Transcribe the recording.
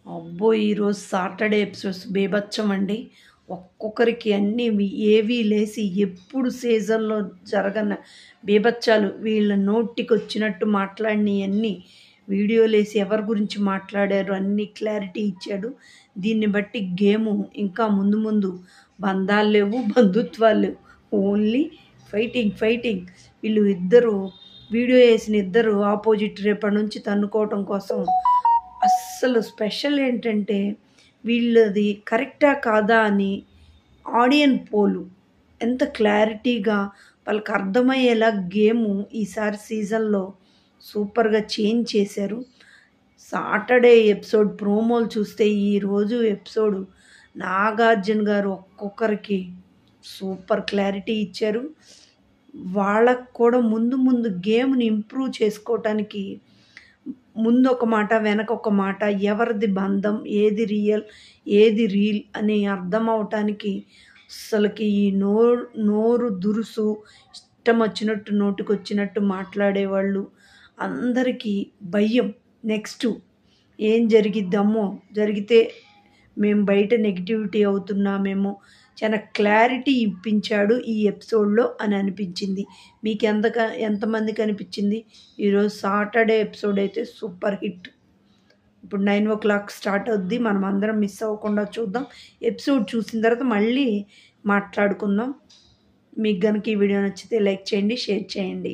అబ్బో! ఈరోజు Saturday episodes బీభత్సం అండి. ఒక్కొక్కరికి అన్నీ ఏవి లేసి ఎప్పుడు సీజన్‌లో జరగని బీభత్సాలు వీళ్ళ నోటికొచ్చినట్టు మాట్లాడినయన్నీ వీడియోలేసి ఎవరి గురించి మాట్లాడారు అన్నీ క్లారిటీ ఇచ్చాడు. దీన్ని బట్టి గేము ఇంకా ముందు ముందు బంధాలు లేవు, బంధుత్వాలు లేవు. Only fighting, fighting. వీళ్ళు ఇద్దరు వీడియో ఏసిన ఇద్దరు ఆపోజిట్ రేపటి నుంచి తన్నుకోవటం కోసం అస్సలు స్పెషల్ ఏంటంటే వీళ్ళది కరెక్టా కాదా అని ఆడియన్ పోలు ఎంత క్లారిటీగా వాళ్ళకి అర్థమయ్యేలా గేము ఈసారి సీజన్లో సూపర్గా చేంజ్ చేశారు. సాటర్డే ఎపిసోడ్ ప్రోమోలు చూస్తే ఈరోజు ఎపిసోడు నాగార్జున గారు ఒక్కొక్కరికి సూపర్ క్లారిటీ ఇచ్చారు. వాళ్ళకు కూడా ముందు ముందు గేమ్ని ఇంప్రూవ్ చేసుకోవటానికి ముందొక మాట వెనక ఒక మాట ఎవరిది బంధం ఏది రియల్ ఏది రీల్ అని అర్థం అవటానికి అసలుకి ఈ నోరు దురుసు ఇష్టం వచ్చినట్టు నోటికొచ్చినట్టు మాట్లాడేవాళ్ళు అందరికీ భయం. నెక్స్ట్ ఏం జరిగిద్దామో జరిగితే మేము బయట నెగిటివిటీ అవుతున్నామేమో చాలా క్లారిటీ ఇప్పించాడు ఈ ఎపిసోడ్లో అని అనిపించింది. మీకు ఎంతమందికి అనిపించింది? ఈరోజు సాటర్డే ఎపిసోడ్ అయితే సూపర్ హిట్. ఇప్పుడు 9 o'clock స్టార్ట్ అవుద్ది. మనం అందరం మిస్ అవ్వకుండా చూద్దాం. ఎపిసోడ్ చూసిన తర్వాత మళ్ళీ మాట్లాడుకుందాం. మీకు కనుక ఈ వీడియో నచ్చితే లైక్ చేయండి, షేర్ చేయండి.